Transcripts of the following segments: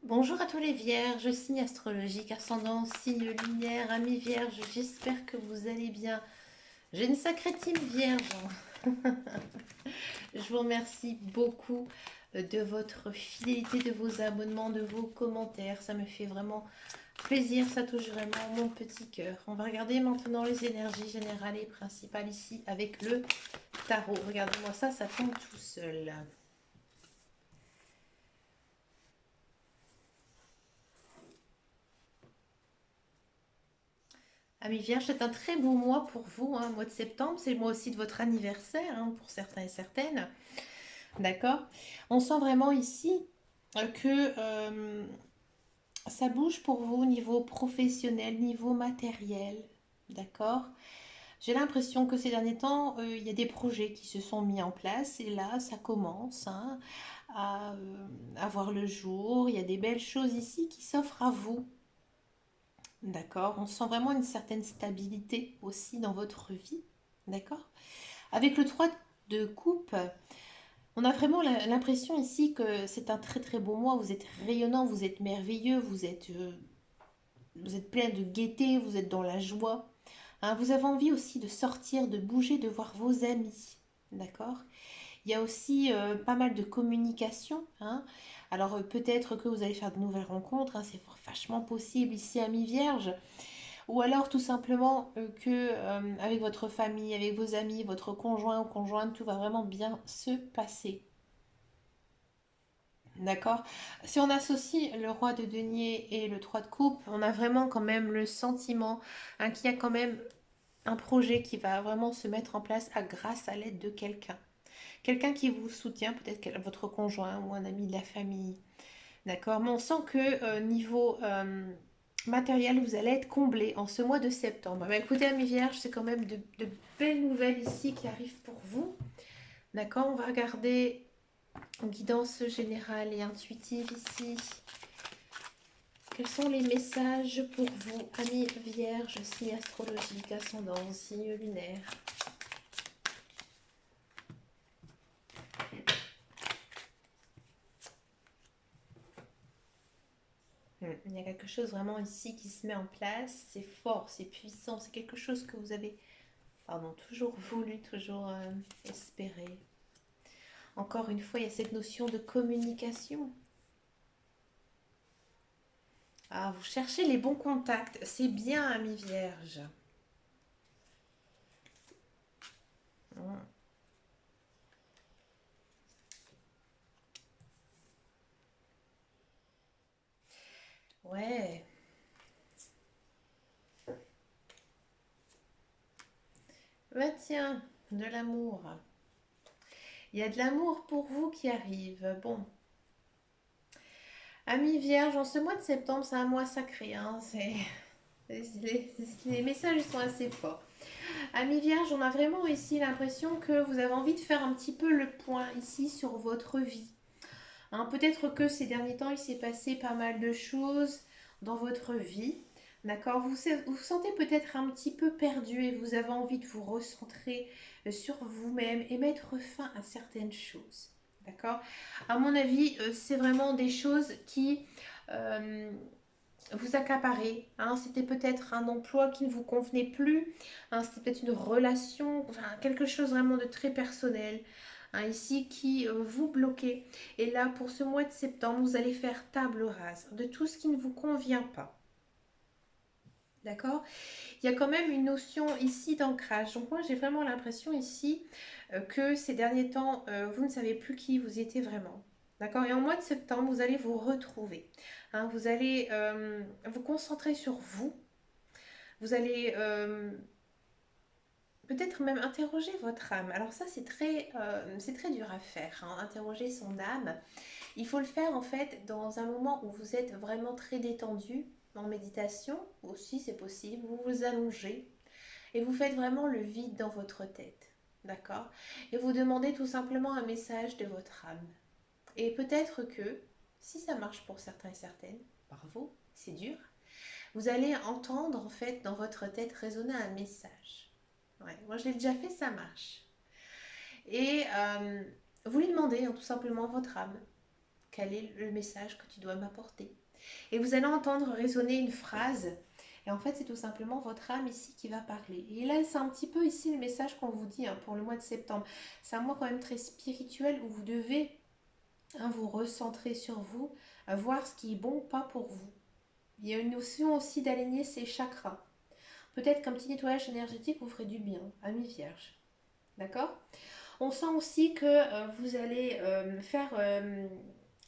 Bonjour à tous les vierges, signe astrologique, ascendant, signe lunaire, amis vierges, j'espère que vous allez bien. J'ai une sacrée team vierge. Je vous remercie beaucoup de votre fidélité, de vos abonnements, de vos commentaires. Ça me fait vraiment plaisir, ça touche vraiment mon petit cœur. On va regarder maintenant les énergies générales et principales ici avec le tarot. Regardez-moi ça, ça tombe tout seul. Amis Vierge, c'est un très beau mois pour vous, hein, mois de septembre. C'est le mois aussi de votre anniversaire, hein, pour certains et certaines. D'accord. On sent vraiment ici que ça bouge pour vous au niveau professionnel, niveau matériel. D'accord. J'ai l'impression que ces derniers temps, il y a des projets qui se sont mis en place et là, ça commence, hein, à voir le jour. Il y a des belles choses ici qui s'offrent à vous. D'accord. On sent vraiment une certaine stabilité aussi dans votre vie. D'accord. Avec le 3 de coupe, on a vraiment l'impression ici que c'est un très très beau mois. Vous êtes rayonnant, vous êtes merveilleux, vous êtes plein de gaieté, vous êtes dans la joie. Hein, vous avez envie aussi de sortir, de bouger, de voir vos amis. D'accord. Il y a aussi pas mal de communication. Hein. Alors peut-être que vous allez faire de nouvelles rencontres. Hein, c'est vachement possible ici à mi-vierge. Ou alors tout simplement que avec votre famille, avec vos amis, votre conjoint ou conjointe, tout va vraiment bien se passer. D'accord. Si on associe le roi de denier et le 3 de coupe, on a vraiment quand même le sentiment, hein, qu'il y a quand même un projet qui va vraiment se mettre en place grâce à l'aide de quelqu'un. Quelqu'un qui vous soutient, peut-être votre conjoint ou un ami de la famille. D'accord. Mais on sent que niveau matériel, vous allez être comblé en ce mois de septembre. Bah, écoutez, amis vierges, c'est quand même de belles nouvelles ici qui arrivent pour vous. D'accord. On va regarder guidance générale et intuitive ici. Quels sont les messages pour vous, amis vierges, signe astrologique, ascendant, signe lunaire? Il y a quelque chose vraiment ici qui se met en place. C'est fort, c'est puissant, c'est quelque chose que vous avez, pardon, toujours voulu, toujours espéré. Encore une fois, il y a cette notion de communication. Ah, vous cherchez les bons contacts. C'est bien, ami vierge. Hmm. Ouais. Bah tiens, de l'amour. Il y a de l'amour pour vous qui arrive. Bon. Ami vierge, en ce mois de septembre, c'est un mois sacré. Hein, les messages sont assez forts. Ami vierge, on a vraiment ici l'impression que vous avez envie de faire un petit peu le point ici sur votre vie. Hein, peut-être que ces derniers temps, il s'est passé pas mal de choses dans votre vie. D'accord. Vous sentez peut-être un petit peu perdu et vous avez envie de vous recentrer sur vous-même et mettre fin à certaines choses. D'accord. À mon avis, c'est vraiment des choses qui euh, vous accaparez. Hein. C'était peut-être un emploi qui ne vous convenait plus. Hein. C'était peut-être une relation, enfin, quelque chose vraiment de très personnel. Hein, ici qui vous bloquez. Et là, pour ce mois de septembre, vous allez faire table rase de tout ce qui ne vous convient pas. D'accord. Il y a quand même une notion ici d'ancrage. Donc moi, j'ai vraiment l'impression ici que ces derniers temps, vous ne savez plus qui vous étiez vraiment. D'accord. Et en mois de septembre, vous allez vous retrouver. Hein, vous allez vous concentrer sur vous. Vous allez peut-être même interroger votre âme. Alors ça, c'est très dur à faire, hein, interroger son âme. Il faut le faire en fait dans un moment où vous êtes vraiment très détendu, en méditation aussi, c'est possible. Vous vous allongez et vous faites vraiment le vide dans votre tête. D'accord. Et vous demandez tout simplement un message de votre âme. Et peut-être que, si ça marche pour certains et certaines, bravo, c'est dur, vous allez entendre en fait dans votre tête résonner un message. Ouais, moi je l'ai déjà fait, ça marche. Et vous lui demandez hein, tout simplement votre âme. quel est le message que tu dois m'apporter. Et vous allez entendre résonner une phrase. Et en fait, c'est tout simplement votre âme ici qui va parler. Et là, c'est un petit peu ici le message qu'on vous dit pour le mois de septembre. C'est un mois quand même très spirituel où vous devez vous recentrer sur vous, voir ce qui est bon ou pas pour vous. Il y a une notion aussi d'aligner ses chakras. Peut-être qu'un petit nettoyage énergétique vous ferait du bien, ami vierge. D'accord? On sent aussi que vous allez faire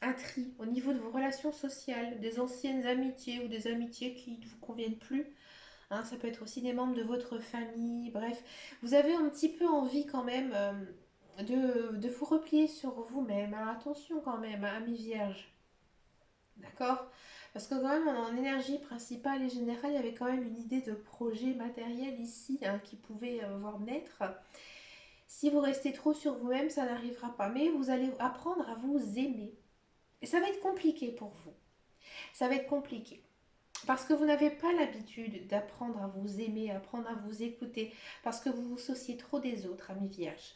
un tri au niveau de vos relations sociales, des anciennes amitiés ou des amitiés qui ne vous conviennent plus. Hein, ça peut être aussi des membres de votre famille, bref. Vous avez un petit peu envie quand même de vous replier sur vous-même. Alors attention quand même, ami vierge. D'accord? Parce que quand même en énergie principale et générale, il y avait quand même une idée de projet matériel ici qui pouvait voir naître. Si vous restez trop sur vous-même, ça n'arrivera pas. Mais vous allez apprendre à vous aimer. Et ça va être compliqué pour vous. Ça va être compliqué. Parce que vous n'avez pas l'habitude d'apprendre à vous aimer, apprendre à vous écouter. Parce que vous vous souciez trop des autres, amis vierges.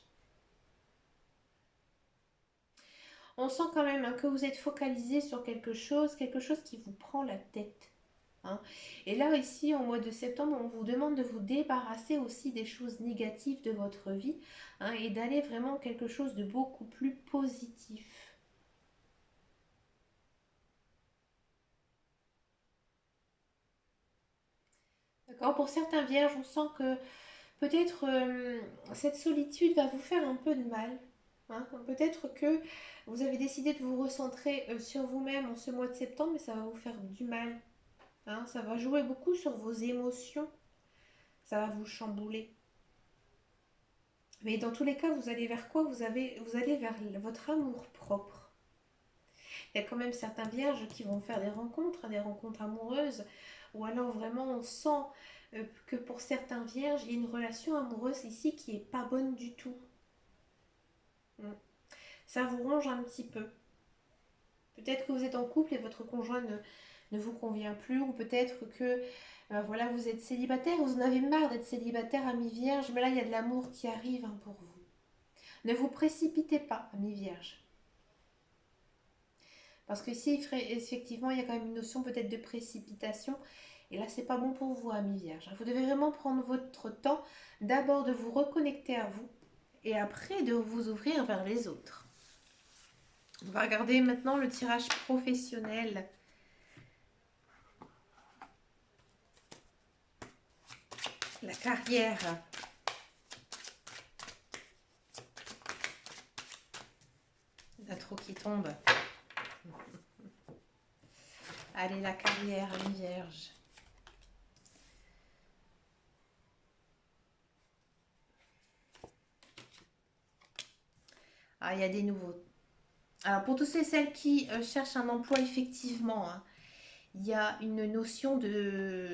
On sent quand même que vous êtes focalisé sur quelque chose qui vous prend la tête. Hein. Et là, ici, au mois de septembre, on vous demande de vous débarrasser aussi des choses négatives de votre vie et d'aller vraiment quelque chose de beaucoup plus positif. D'accord? Pour certains vierges, on sent que peut-être cette solitude va vous faire un peu de mal. Hein. Peut-être que vous avez décidé de vous recentrer sur vous-même en ce mois de septembre, mais ça va vous faire du mal. Hein. Ça va jouer beaucoup sur vos émotions. Ça va vous chambouler. Mais dans tous les cas, vous allez vers quoi vous allez vers votre amour propre. Il y a quand même certains vierges qui vont faire des rencontres amoureuses, ou alors vraiment on sent que pour certains vierges, il y a une relation amoureuse ici qui est pas bonne du tout. Ça vous ronge un petit peu. Peut-être que vous êtes en couple et votre conjoint ne vous convient plus, ou peut-être que voilà, vous êtes célibataire, vous en avez marre d'être célibataire, ami vierge, mais là il y a de l'amour qui arrive pour vous. Ne vous précipitez pas, ami vierge. Parce que ici, effectivement, il y a quand même une notion peut-être de précipitation. Et là, c'est pas bon pour vous, ami vierge. Vous devez vraiment prendre votre temps, d'abord de vous reconnecter à vous, et après de vous ouvrir vers les autres. On va regarder maintenant le tirage professionnel. La carrière. La trop qui tombe. Allez, la carrière, ami vierge. Ah, il y a des nouveaux. Alors, pour tous ceux et celles qui cherchent un emploi, effectivement, il y a une notion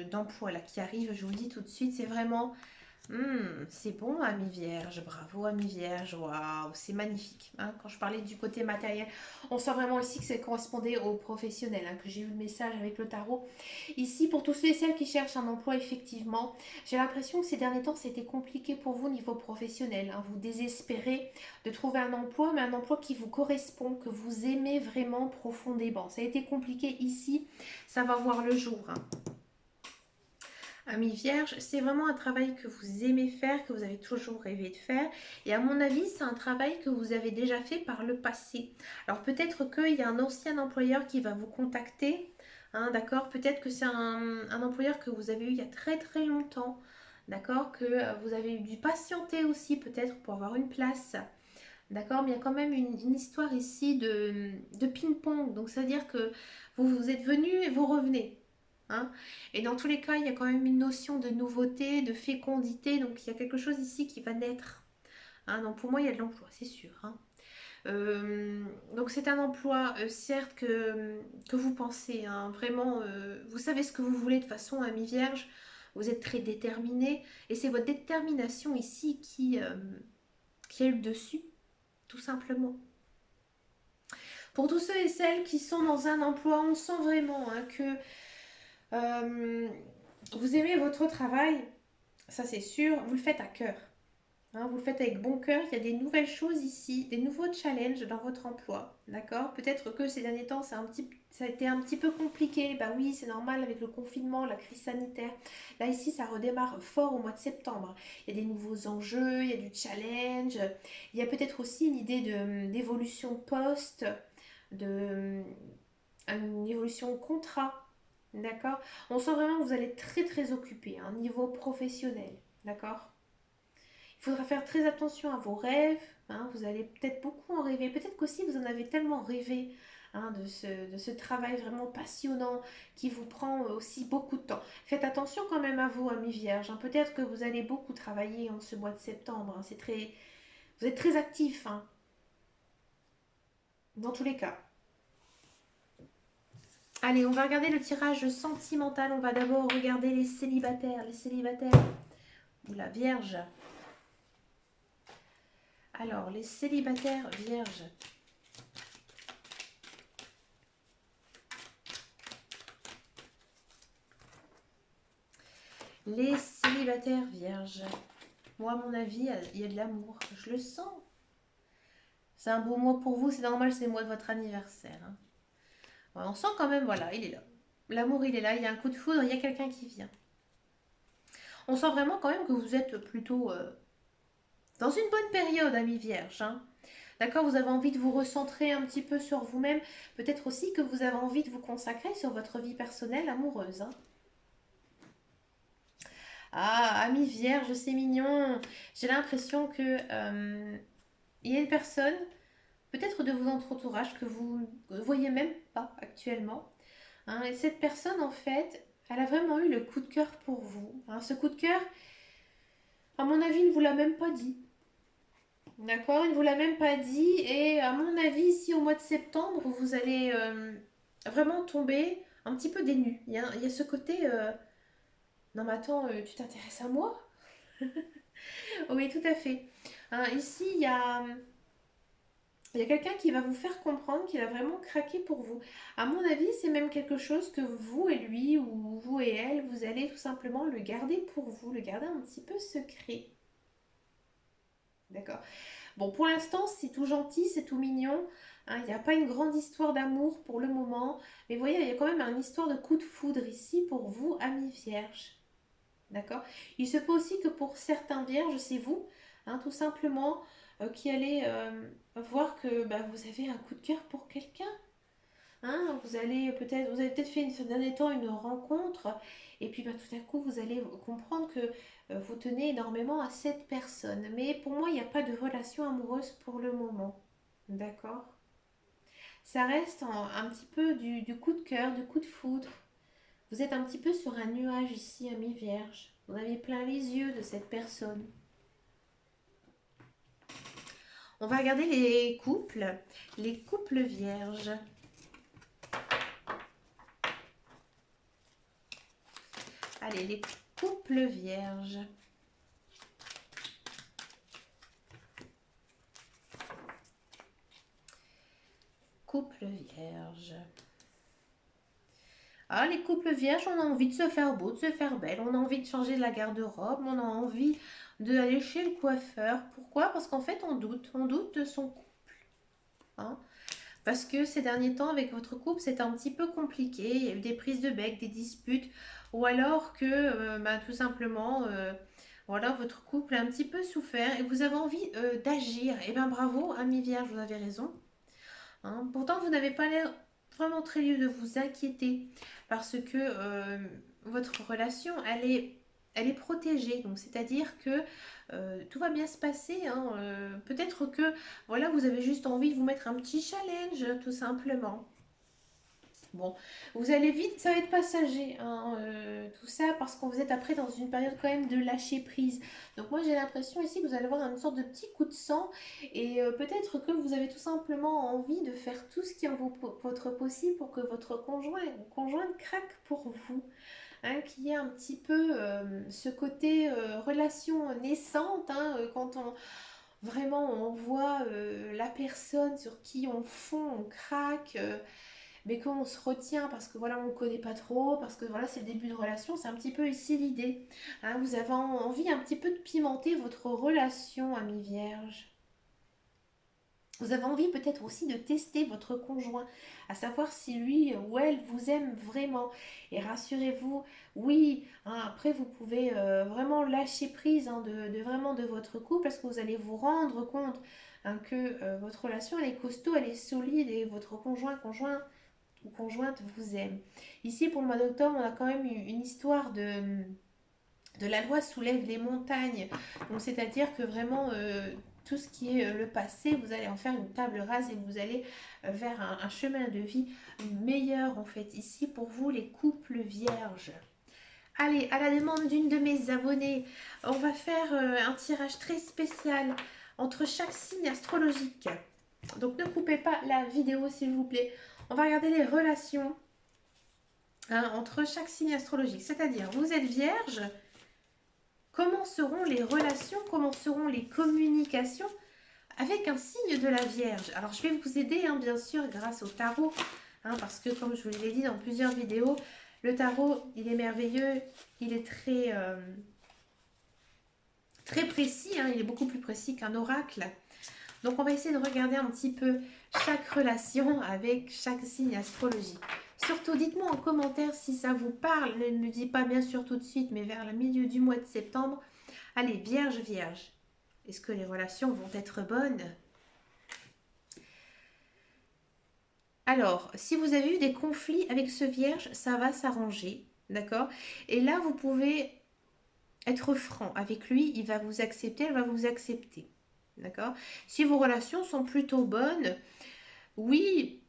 d'emploi là qui arrive, je vous le dis tout de suite, c'est vraiment c'est bon, ami vierge, bravo, ami vierge, waouh, c'est magnifique. Hein. Quand je parlais du côté matériel, on sent vraiment ici que ça correspondait aux professionnels, que j'ai eu le message avec le tarot. Ici, pour tous ceux et celles qui cherchent un emploi, effectivement, j'ai l'impression que ces derniers temps, c'était compliqué pour vous au niveau professionnel. Vous désespérez de trouver un emploi, mais un emploi qui vous correspond, que vous aimez vraiment profondément. Ça a été compliqué ici, ça va voir le jour. Ami vierge, c'est vraiment un travail que vous aimez faire, que vous avez toujours rêvé de faire. Et à mon avis, c'est un travail que vous avez déjà fait par le passé. Alors peut-être qu'il y a un ancien employeur qui va vous contacter. D'accord? Peut-être que c'est un employeur que vous avez eu il y a très très longtemps. D'accord? Que vous avez dû patienter aussi peut-être pour avoir une place. D'accord? Mais il y a quand même une histoire ici de ping-pong. Donc ça veut dire que vous êtes venu et vous revenez. Hein. Et dans tous les cas, il y a quand même une notion de nouveauté, de fécondité. Donc il y a quelque chose ici qui va naître. Hein. Donc pour moi, il y a de l'emploi, c'est sûr. Hein. Donc c'est un emploi, certes, que vous pensez. Hein, vraiment, vous savez ce que vous voulez de façon, ami vierge. Vous êtes très déterminé. Et c'est votre détermination ici qui a eu le dessus, tout simplement. Pour tous ceux et celles qui sont dans un emploi, on sent vraiment que vous aimez votre travail, ça c'est sûr, vous le faites à cœur. Hein, vous le faites avec bon cœur, il y a des nouvelles choses ici, des nouveaux challenges dans votre emploi, d'accord? Peut-être que ces derniers temps, ça a été un petit peu compliqué. Bah oui, c'est normal avec le confinement, la crise sanitaire. Là, ici, ça redémarre fort au mois de septembre. Il y a des nouveaux enjeux, il y a du challenge. Il y a peut-être aussi une idée d'évolution poste, de, une évolution contrat, d'accord? On sent vraiment que vous allez être très très occupé, à un niveau professionnel, d'accord? Il faudra faire très attention à vos rêves. Hein, vous allez peut-être beaucoup en rêver. Peut-être qu'aussi vous en avez tellement rêvé, hein, de ce travail vraiment passionnant qui vous prend aussi beaucoup de temps. Faites attention quand même à vous, amis vierges. Hein. Peut-être que vous allez beaucoup travailler en ce mois de septembre. Hein. Vous êtes très actifs, hein, dans tous les cas. Allez, on va regarder le tirage sentimental. On va d'abord regarder les célibataires. Les célibataires ou la vierge. Alors, les célibataires vierges. Les célibataires vierges. Moi, à mon avis, il y a de l'amour. Je le sens. C'est un beau mois pour vous. C'est normal, c'est le mois de votre anniversaire. Hein. Ouais, on sent quand même, voilà, il est là. L'amour, il est là. Il y a un coup de foudre. Il y a quelqu'un qui vient. On sent vraiment quand même que vous êtes plutôt dans une bonne période, amis vierges. Hein. D'accord, vous avez envie de vous recentrer un petit peu sur vous-même. Peut-être aussi que vous avez envie de vous consacrer sur votre vie personnelle amoureuse. Hein. Ah, amis vierges, c'est mignon. J'ai l'impression que il y a une personne, peut-être de votre entourage, que vous ne voyez même pas actuellement. Hein, et cette personne, en fait, elle a vraiment eu le coup de cœur pour vous. Hein. Ce coup de cœur, à mon avis, il ne vous l'a même pas dit. D'accord, il ne vous l'a même pas dit. Et à mon avis, ici, au mois de septembre, vous allez vraiment tomber un petit peu dénu. Il y a ce côté, non mais attends, tu t'intéresses à moi? Oui, tout à fait. Hein, ici, il y a quelqu'un qui va vous faire comprendre qu'il a vraiment craqué pour vous. À mon avis, c'est même quelque chose que vous et lui, ou vous et elle, vous allez tout simplement le garder pour vous, le garder un petit peu secret. D'accord. Bon, pour l'instant, c'est tout gentil, c'est tout mignon. Hein, il n'y a pas une grande histoire d'amour pour le moment. Mais vous voyez, il y a quand même une histoire de coup de foudre ici pour vous, amis vierges. D'accord. Il se peut aussi que pour certains vierges, c'est vous, hein, tout simplement, qui allez voir que bah, vous avez un coup de cœur pour quelqu'un. Hein, vous avez peut-être fait ces derniers temps une rencontre, et puis bah, tout à coup, vous allez comprendre que vous tenez énormément à cette personne. Mais pour moi, il n'y a pas de relation amoureuse pour le moment. D'accord. Ça reste un petit peu du coup de cœur, du coup de foudre. Vous êtes un petit peu sur un nuage ici, ami vierge. Vous avez plein les yeux de cette personne. On va regarder les couples. Les couples vierges. Allez, les couples vierges. Couple vierge. Ah, les couples vierges, on a envie de se faire beau, de se faire belle. On a envie de changer de la garde-robe. On a envie d'aller chez le coiffeur. Pourquoi? Parce qu'en fait, on doute. On doute de son couple. Hein. Parce que ces derniers temps, avec votre couple, c'est un petit peu compliqué. Il y a eu des prises de bec, des disputes. Ou alors que, bah, tout simplement, voilà, votre couple a un petit peu souffert et vous avez envie d'agir. Eh bien, bravo, ami vierge, vous avez raison. Hein. Pourtant, vous n'avez pas l'air vraiment très lieu de vous inquiéter parce que votre relation, elle est protégée. Donc, c'est-à-dire que tout va bien se passer. Hein. Peut-être que, voilà, vous avez juste envie de vous mettre un petit challenge, tout simplement. Bon, vous allez vite, ça va être passager, hein, tout ça, parce que vous êtes après dans une période quand même de lâcher prise. Donc moi j'ai l'impression ici que vous allez avoir une sorte de petit coup de sang et peut-être que vous avez tout simplement envie de faire tout ce qui est en votre possible pour que votre conjoint ou conjointe craque pour vous. Hein, qu'il y ait un petit peu ce côté relation naissante, hein, quand on vraiment on voit la personne sur qui on fond, on craque. mais qu'on se retient parce que voilà, on ne connaît pas trop, parce que voilà, c'est le début de relation, c'est un petit peu ici l'idée. Hein, vous avez envie un petit peu de pimenter votre relation, ami Vierge. Vous avez envie peut-être aussi de tester votre conjoint, à savoir si lui ou elle vous aime vraiment. Et rassurez-vous, oui, hein, après vous pouvez vraiment lâcher prise hein, vraiment de votre couple parce que vous allez vous rendre compte hein, que votre relation elle est costaud, elle est solide et votre conjoint ou conjointe vous aime. Ici pour le mois d'octobre, on a quand même eu une histoire de la loi soulève les montagnes. Donc c'est-à-dire que vraiment tout ce qui est le passé, vous allez en faire une table rase et vous allez vers un chemin de vie meilleur en fait. Ici pour vous les couples vierges. Allez, à la demande d'une de mes abonnées, on va faire un tirage très spécial entre chaque signe astrologique. Donc ne coupez pas la vidéo s'il vous plaît. On va regarder les relations hein, entre chaque signe astrologique. C'est-à-dire, vous êtes vierge. Comment seront les relations, comment seront les communications avec un signe de la Vierge? Alors, je vais vous aider, hein, bien sûr, grâce au tarot, hein, parce que, comme je vous l'ai dit dans plusieurs vidéos, le tarot, il est merveilleux, il est très précis, hein, il est beaucoup plus précis qu'un oracle. Donc, on va essayer de regarder un petit peu chaque relation avec chaque signe astrologique. Surtout, dites-moi en commentaire si ça vous parle. Ne me dites pas bien sûr tout de suite, mais vers le milieu du mois de septembre. Allez, Vierge, Vierge, est-ce que les relations vont être bonnes? Alors, si vous avez eu des conflits avec ce Vierge, ça va s'arranger, d'accord? Et là, vous pouvez être franc avec lui, il va vous accepter, elle va vous accepter, d'accord? Si vos relations sont plutôt bonnes, oui,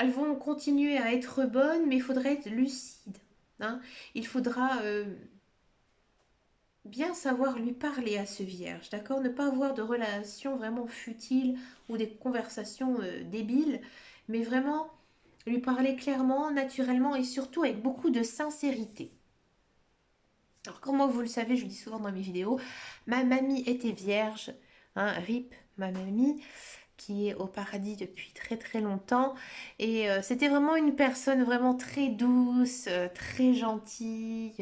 elles vont continuer à être bonnes, mais il faudrait être lucide, hein? Il faudra bien savoir lui parler à ce vierge, d'accord? Ne pas avoir de relations vraiment futiles ou des conversations débiles, mais vraiment lui parler clairement, naturellement et surtout avec beaucoup de sincérité. Alors comme moi vous le savez, je le dis souvent dans mes vidéos, ma mamie était vierge, hein, RIP ma mamie, qui est au paradis depuis très très longtemps. Et c'était vraiment une personne vraiment très douce, très gentille.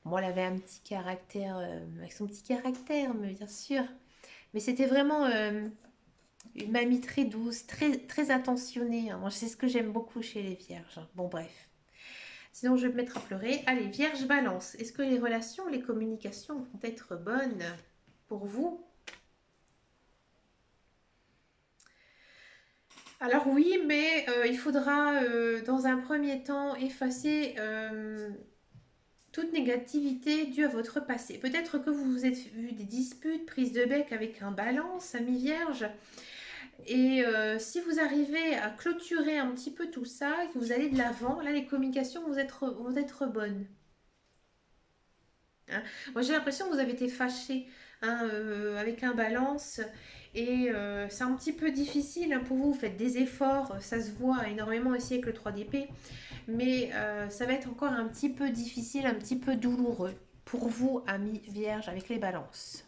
Bon, elle avait un petit caractère, avec son petit caractère, mais bien sûr. Mais c'était vraiment une mamie très douce, très attentionnée, hein. Moi, c'est ce que j'aime beaucoup chez les vierges, hein. Bon, bref. Sinon, je vais me mettre à pleurer. Allez, Vierge Balance. Est-ce que les relations, les communications vont être bonnes pour vous? Alors oui, mais il faudra dans un premier temps effacer toute négativité due à votre passé. Peut-être que vous vous êtes vu des disputes, prises de bec avec un balance, ami vierge. Et si vous arrivez à clôturer un petit peu tout ça, que vous allez de l'avant, là les communications vont être bonnes. Hein. Moi j'ai l'impression que vous avez été fâché hein, avec un balance et c'est un petit peu difficile hein, pour vous, vous faites des efforts, ça se voit énormément ici avec le 3 d'épée, mais ça va être encore un petit peu difficile, un petit peu douloureux pour vous, amis vierges, avec les balances.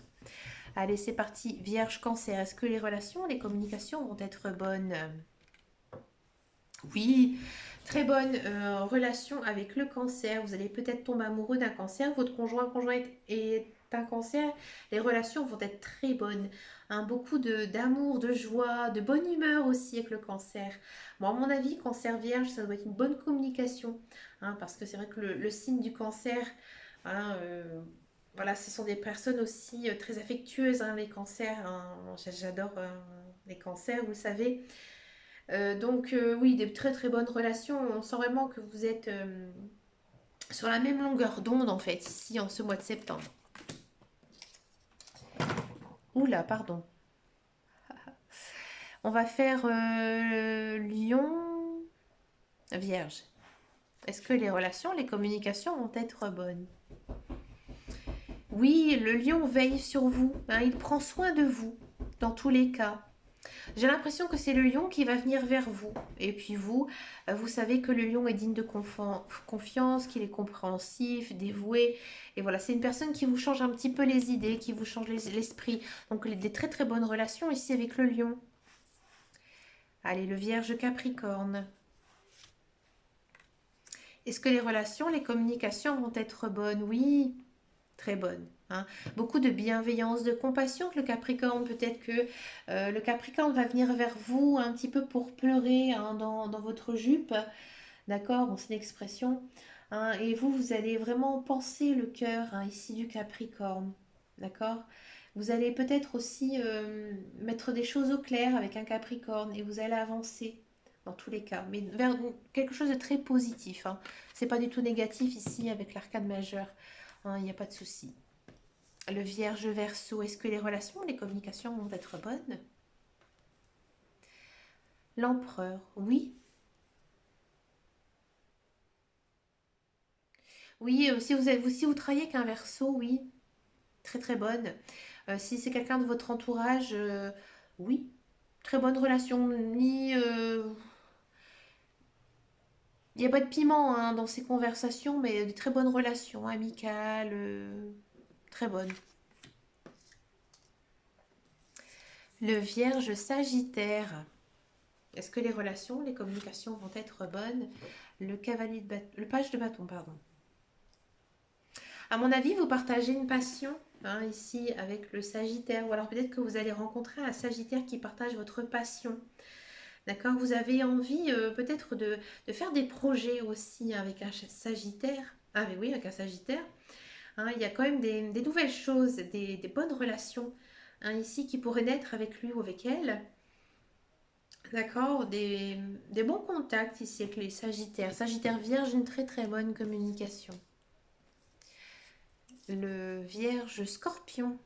Allez, c'est parti. Vierge, Cancer, est-ce que les relations, les communications vont être bonnes? Oui, très bonne relation avec le Cancer. Vous allez peut-être tomber amoureux d'un Cancer. Votre conjoint est un Cancer. Les relations vont être très bonnes. Hein, beaucoup d'amour, de joie, de bonne humeur aussi avec le Cancer. Bon, à mon avis, Cancer Vierge, ça doit être une bonne communication. Hein, parce que c'est vrai que le signe du Cancer... hein, voilà, ce sont des personnes aussi très affectueuses, hein, les cancers. Hein. J'adore les cancers, vous le savez. Donc oui, des très très bonnes relations. On sent vraiment que vous êtes sur la même longueur d'onde en fait, ici en ce mois de septembre. Oula, pardon. On va faire Lion, Vierge. Est-ce que les relations, les communications vont être bonnes? Oui, le lion veille sur vous, hein, il prend soin de vous dans tous les cas. J'ai l'impression que c'est le lion qui va venir vers vous. Et puis vous, vous savez que le lion est digne de confiance, qu'il est compréhensif, dévoué. Et voilà, c'est une personne qui vous change un petit peu les idées, qui vous change l'esprit. Donc des très très bonnes relations ici avec le lion. Allez, le Vierge Capricorne. Est-ce que les relations, les communications vont être bonnes? Oui, très bonnes. Hein. Beaucoup de bienveillance, de compassion que le Capricorne. Peut-être que le Capricorne va venir vers vous un petit peu pour pleurer hein, dans votre jupe. D'accord? Bon, c'est une expression. Hein, et vous, vous allez vraiment penser le cœur hein, ici du Capricorne. D'accord? Vous allez peut-être aussi mettre des choses au clair avec un Capricorne et vous allez avancer dans tous les cas, mais vers quelque chose de très positif. Hein. C'est pas du tout négatif ici avec l'arcade majeur. Hein, il n'y a pas de souci. Le Vierge Verseau, est-ce que les relations, les communications vont être bonnes? L'Empereur, oui. Oui, si vous travaillez avec un Verseau, oui, très très bonne. Si c'est quelqu'un de votre entourage, oui, très bonne relation. Ni, il n'y a pas de piment hein, dans ces conversations, mais de très bonnes relations, amicales, très bonnes. Le Vierge Sagittaire. Est-ce que les relations, les communications vont être bonnes? Le cavalier de bâton, le page de bâton, pardon. À mon avis, vous partagez une passion hein, ici avec le Sagittaire, ou alors peut-être que vous allez rencontrer un Sagittaire qui partage votre passion. D'accord? Vous avez envie peut-être de faire des projets aussi avec un Sagittaire. Ah mais oui, avec un Sagittaire. Hein, il y a quand même des nouvelles choses, des bonnes relations hein, ici qui pourraient naître avec lui ou avec elle. D'accord? Des bons contacts ici avec les Sagittaires. Sagittaire Vierge, une très très bonne communication. Le Vierge Scorpion.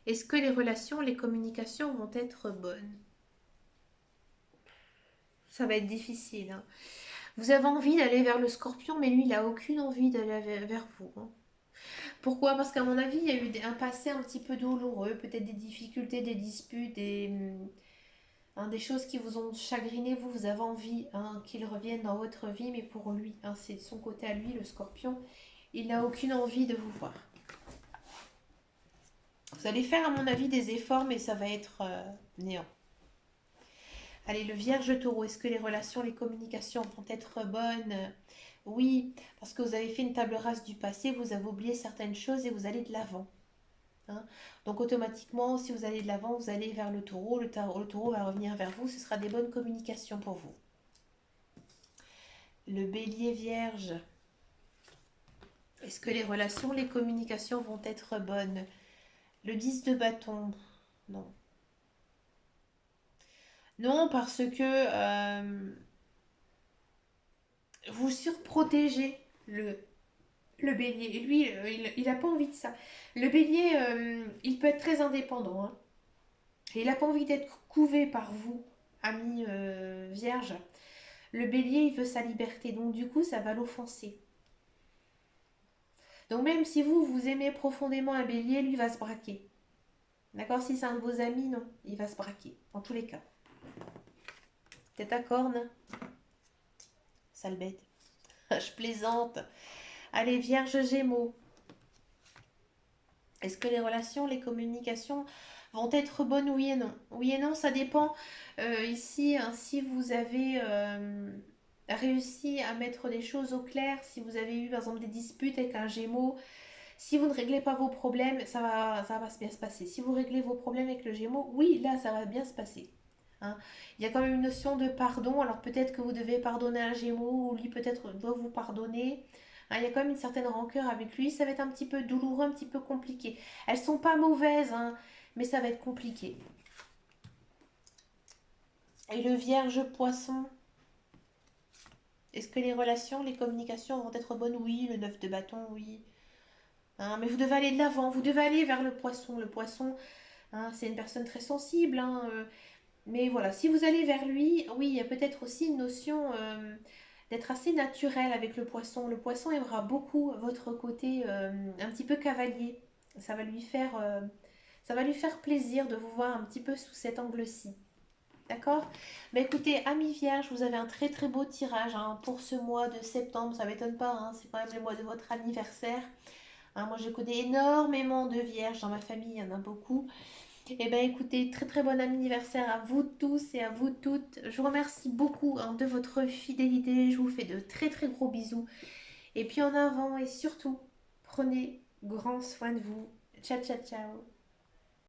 Est-ce que les relations, les communications vont être bonnes? Ça va être difficile. Hein. Vous avez envie d'aller vers le Scorpion, mais lui, il n'a aucune envie d'aller vers vous. Hein. Pourquoi? Parce qu'à mon avis, il y a eu un passé un petit peu douloureux, peut-être des difficultés, des disputes, des choses qui vous ont chagriné. Vous avez envie hein, qu'il revienne dans votre vie, mais pour lui, hein, c'est de son côté à lui, le Scorpion, il n'a aucune envie de vous voir. Vous allez faire, à mon avis, des efforts, mais ça va être néant. Allez, le Vierge Taureau, est-ce que les relations, les communications vont être bonnes? Oui, parce que vous avez fait une table rase du passé, vous avez oublié certaines choses et vous allez de l'avant. Hein. Donc automatiquement, si vous allez de l'avant, vous allez vers le taureau. Le taureau va revenir vers vous, ce sera des bonnes communications pour vous. Le bélier vierge. Est-ce que les relations, les communications vont être bonnes? Le 10 de bâton. Non. Non, parce que vous surprotégez le bélier. Et lui, il n'a pas envie de ça. Le bélier, il peut être très indépendant. Hein. Et il n'a pas envie d'être couvé par vous, ami vierge. Le bélier, il veut sa liberté. Donc du coup, ça va l'offenser. Donc même si vous, vous aimez profondément un bélier, lui va se braquer. D'accord? Si c'est un de vos amis, non. Il va se braquer. En tous les cas. Tête à corne. Sale bête. Je plaisante. Allez, vierge gémeaux. Est-ce que les relations, les communications vont être bonnes? Oui et non. Oui et non, ça dépend. Ici, hein, si vous avez réussi à mettre les choses au clair, si vous avez eu par exemple des disputes avec un Gémeaux, si vous ne réglez pas vos problèmes, ça va bien se passer. Si vous réglez vos problèmes avec le Gémeaux, oui, là, ça va bien se passer. Hein. Il y a quand même une notion de pardon. Alors peut-être que vous devez pardonner un Gémeaux ou lui peut-être doit vous pardonner. Hein, il y a quand même une certaine rancœur avec lui. Ça va être un petit peu douloureux, un petit peu compliqué. Elles sont pas mauvaises, hein, mais ça va être compliqué. Et le Vierge Poisson. Est-ce que les relations, les communications vont être bonnes? Oui, le 9 de bâton, oui. Hein, mais vous devez aller de l'avant, vous devez aller vers le poisson. Le poisson, hein, c'est une personne très sensible. Hein, mais voilà, si vous allez vers lui, oui, il y a peut-être aussi une notion d'être assez naturel avec le poisson. Le poisson aimera beaucoup votre côté un petit peu cavalier. Ça va lui faire, ça va lui faire plaisir de vous voir un petit peu sous cet angle-ci. D'accord? Mais écoutez, amis vierges, vous avez un très très beau tirage hein, pour ce mois de septembre. Ça m'étonne pas, hein, c'est quand même le mois de votre anniversaire. Hein, moi, je connais énormément de vierges dans ma famille, il y en a beaucoup. Eh bien, écoutez, très très bon anniversaire à vous tous et à vous toutes. Je vous remercie beaucoup hein, de votre fidélité. Je vous fais de très très gros bisous. Et puis en avant et surtout, prenez grand soin de vous. Ciao, ciao, ciao.